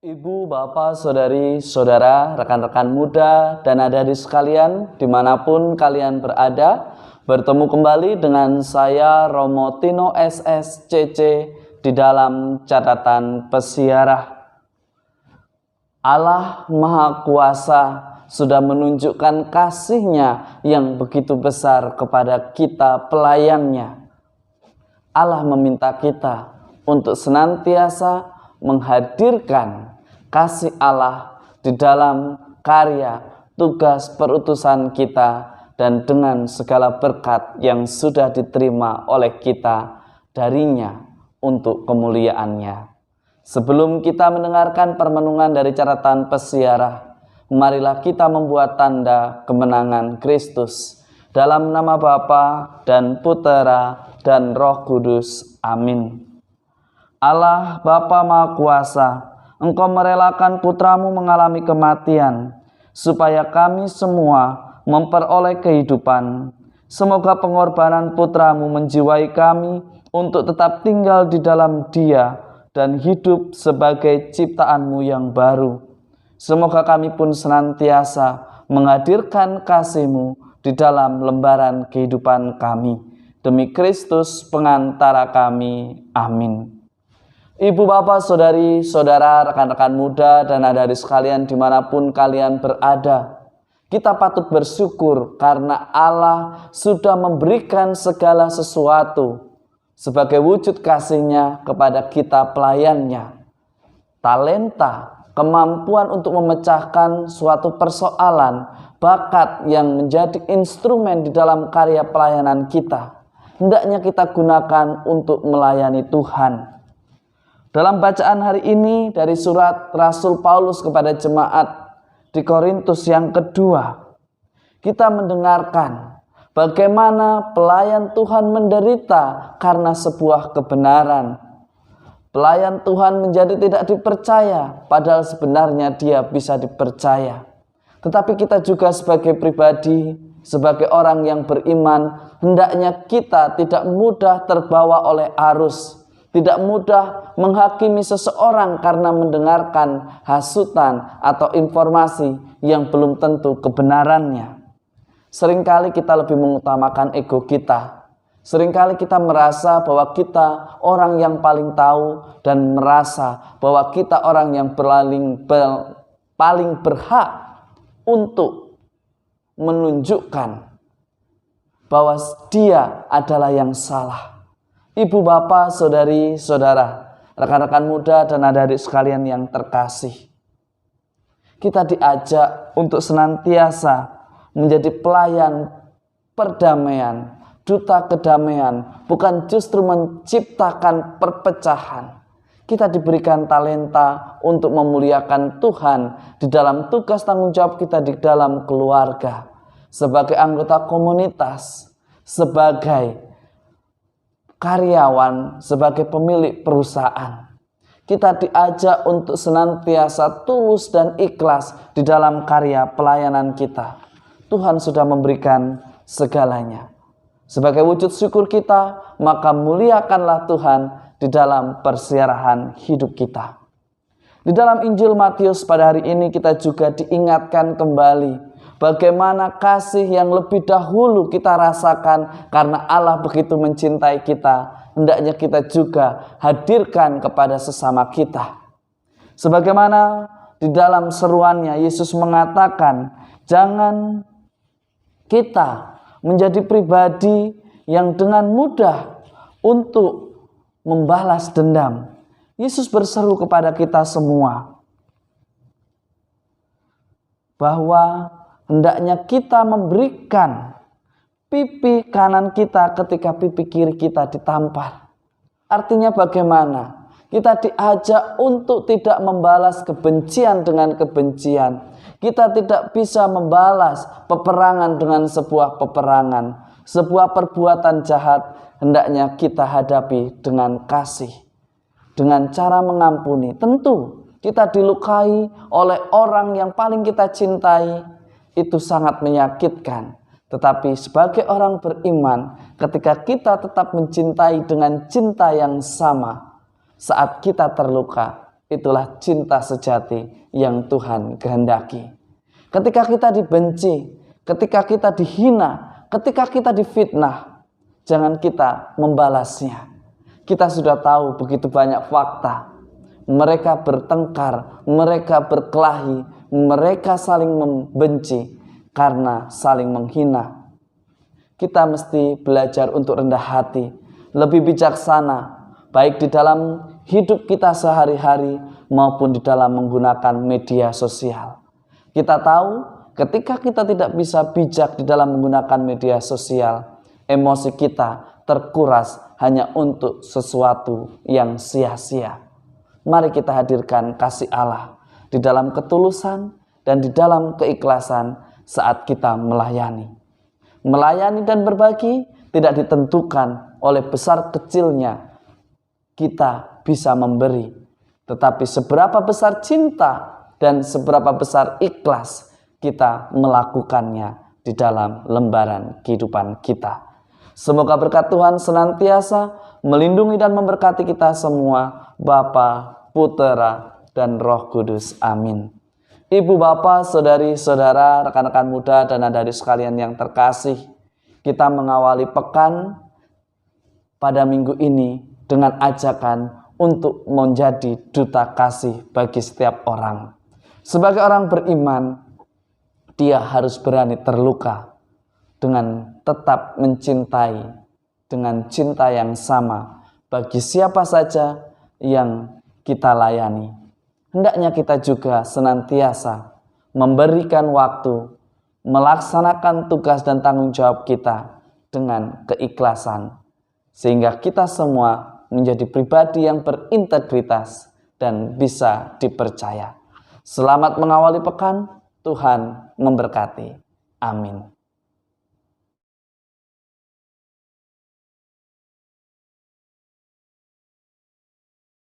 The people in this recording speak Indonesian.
Ibu, bapak, saudari, saudara, rekan-rekan muda, dan adik-adik sekalian, dimanapun kalian berada, bertemu kembali dengan saya Romo Tino SSCC di dalam catatan pesiarah. Allah Maha Kuasa sudah menunjukkan kasih-Nya yang begitu besar kepada kita pelayan-Nya. Allah meminta kita untuk senantiasa menghadirkan kasih Allah di dalam karya tugas perutusan kita dan dengan segala berkat yang sudah diterima oleh kita darinya untuk kemuliaan-Nya. Sebelum kita mendengarkan permenungan dari catatan pesiarah, marilah kita membuat tanda kemenangan Kristus. Dalam nama Bapa dan Putera dan Roh Kudus. Amin. Allah Bapa Maha Kuasa, Engkau merelakan putramu mengalami kematian, supaya kami semua memperoleh kehidupan. Semoga pengorbanan putramu menjiwai kami untuk tetap tinggal di dalam Dia dan hidup sebagai ciptaanmu yang baru. Semoga kami pun senantiasa menghadirkan kasih-Mu di dalam lembaran kehidupan kami. Demi Kristus pengantara kami. Amin. Ibu, bapak, saudari, saudara, rekan-rekan muda, dan adik-adik sekalian dimanapun kalian berada, kita patut bersyukur karena Allah sudah memberikan segala sesuatu sebagai wujud kasih-Nya kepada kita pelayan-Nya. Talenta, kemampuan untuk memecahkan suatu persoalan, bakat yang menjadi instrumen di dalam karya pelayanan kita, hendaknya kita gunakan untuk melayani Tuhan. Dalam bacaan hari ini dari surat Rasul Paulus kepada jemaat di Korintus yang kedua, kita mendengarkan bagaimana pelayan Tuhan menderita karena sebuah kebenaran. Pelayan Tuhan menjadi tidak dipercaya, padahal sebenarnya dia bisa dipercaya. Tetapi kita juga sebagai pribadi, sebagai orang yang beriman, hendaknya kita tidak mudah terbawa oleh arus, tidak mudah menghakimi seseorang karena mendengarkan hasutan atau informasi yang belum tentu kebenarannya. Seringkali kita lebih mengutamakan ego kita. Seringkali kita merasa bahwa kita orang yang paling tahu dan merasa bahwa kita orang yang paling berhak untuk menunjukkan bahwa dia adalah yang salah. Ibu, bapak, saudari, saudara, rekan-rekan muda, dan adik-adik sekalian yang terkasih, kita diajak untuk senantiasa menjadi pelayan perdamaian, duta kedamaian, bukan justru menciptakan perpecahan. Kita diberikan talenta untuk memuliakan Tuhan di dalam tugas tanggung jawab kita di dalam keluarga, sebagai anggota komunitas, sebagai karyawan, sebagai pemilik perusahaan. Kita diajak untuk senantiasa tulus dan ikhlas di dalam karya pelayanan kita. Tuhan sudah memberikan segalanya. Sebagai wujud syukur kita, maka muliakanlah Tuhan di dalam persiarahan hidup kita. Di dalam Injil Matius pada hari ini kita juga diingatkan kembali bagaimana kasih yang lebih dahulu kita rasakan karena Allah begitu mencintai kita, hendaknya kita juga hadirkan kepada sesama kita. Sebagaimana di dalam seruannya Yesus mengatakan, jangan kita menjadi pribadi yang dengan mudah untuk membalas dendam. Yesus berseru kepada kita semua bahwa hendaknya kita memberikan pipi kanan kita ketika pipi kiri kita ditampar. Artinya bagaimana? Kita diajak untuk tidak membalas kebencian dengan kebencian. Kita tidak bisa membalas peperangan dengan sebuah peperangan. Sebuah perbuatan jahat hendaknya kita hadapi dengan kasih, dengan cara mengampuni. Tentu kita dilukai oleh orang yang paling kita cintai, itu sangat menyakitkan. Tetapi sebagai orang beriman, ketika kita tetap mencintai dengan cinta yang sama, saat kita terluka, itulah cinta sejati yang Tuhan kehendaki. Ketika kita dibenci, ketika kita dihina, ketika kita difitnah, jangan kita membalasnya. Kita sudah tahu begitu banyak fakta. Mereka bertengkar, mereka berkelahi, mereka saling membenci karena saling menghina. Kita mesti belajar untuk rendah hati, lebih bijaksana, baik di dalam hidup kita sehari-hari maupun di dalam menggunakan media sosial. Kita tahu ketika kita tidak bisa bijak di dalam menggunakan media sosial, emosi kita terkuras hanya untuk sesuatu yang sia-sia. Mari kita hadirkan kasih Allah di dalam ketulusan dan di dalam keikhlasan saat kita melayani. Melayani dan berbagi tidak ditentukan oleh besar kecilnya kita bisa memberi, tetapi seberapa besar cinta dan seberapa besar ikhlas kita melakukannya di dalam lembaran kehidupan kita. Semoga berkat Tuhan senantiasa melindungi dan memberkati kita semua, Bapa, Putera, dan Roh Kudus. Amin. Ibu, Bapak, saudari-saudara, rekan-rekan muda, dan adik sekalian yang terkasih, kita mengawali pekan pada minggu ini dengan ajakan untuk menjadi duta kasih bagi setiap orang. Sebagai orang beriman, dia harus berani terluka dengan tetap mencintai dengan cinta yang sama bagi siapa saja yang kita layani. Hendaknya kita juga senantiasa memberikan waktu, melaksanakan tugas dan tanggung jawab kita dengan keikhlasan, sehingga kita semua menjadi pribadi yang berintegritas dan bisa dipercaya. Selamat mengawali pekan, Tuhan memberkati. Amin.